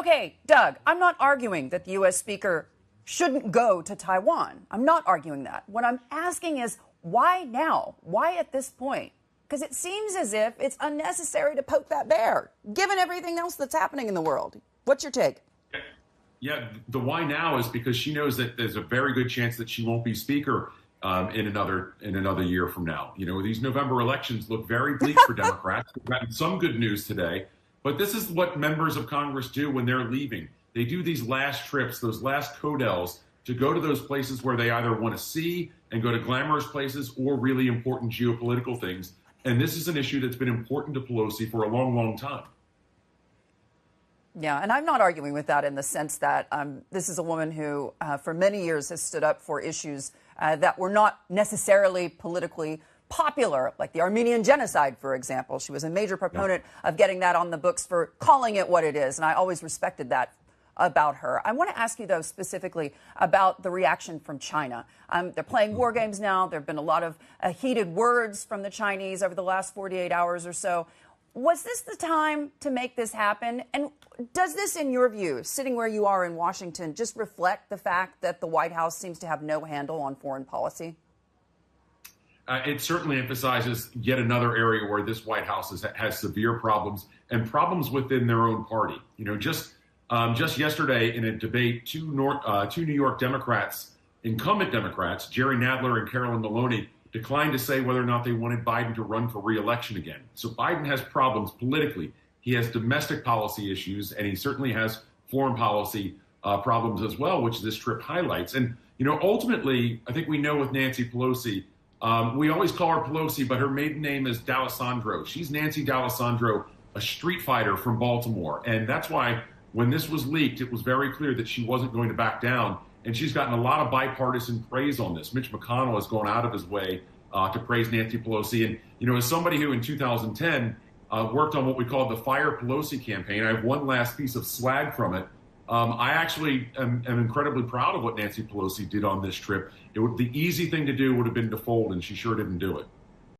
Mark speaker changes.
Speaker 1: Okay, Doug, I'm not arguing that the U.S. Speaker shouldn't go to Taiwan. I'm not arguing that. What I'm asking is, why now? Why at this point? Because it seems as if it's unnecessary to poke that bear, given everything else that's happening in the world. What's your take?
Speaker 2: Yeah, the why now is because she knows that there's a very good chance that she won't be Speaker in another year from now. You know, these November elections look very bleak for Democrats. We've gotten some good news today, but this is what members of Congress do when they're leaving. They do these last trips, those last codels, to go to those places where they either want to see and go to glamorous places or really important geopolitical things. And this is an issue that's been important to Pelosi for a long, long time.
Speaker 1: Yeah, and I'm not arguing with that in the sense that this is a woman who for many years has stood up for issues that were not necessarily politically popular, like the Armenian genocide, for example. She was a major proponent of getting that on the books, for calling it what it is, and I always respected that about her. I want to ask you, though, specifically about the reaction from China. They're playing war games now. There have been a lot of heated words from the Chinese over the last 48 hours or so. Was this the time to make this happen? And does this, in your view, sitting where you are in Washington, just reflect the fact that the White House seems to have no handle on foreign policy?
Speaker 2: It certainly emphasizes yet another area where this White House has severe problems, and problems within their own party. You know, just yesterday in a debate, two New York Democrats, incumbent Democrats, Jerry Nadler and Carolyn Maloney, declined to say whether or not they wanted Biden to run for re-election again. So Biden has problems politically. He has domestic policy issues, and he certainly has foreign policy problems as well, which this trip highlights. And, you know, ultimately, I think we know with Nancy Pelosi, we always call her Pelosi, but her maiden name is D'Alessandro. She's Nancy D'Alessandro, a street fighter from Baltimore. And that's why when this was leaked, it was very clear that she wasn't going to back down. And she's gotten a lot of bipartisan praise on this. Mitch McConnell has gone out of his way to praise Nancy Pelosi. And, you know, as somebody who in 2010 worked on what we called the Fire Pelosi campaign, I have one last piece of swag from it. I actually am incredibly proud of what Nancy Pelosi did on this trip. The easy thing to do would have been to fold, and she sure didn't do it.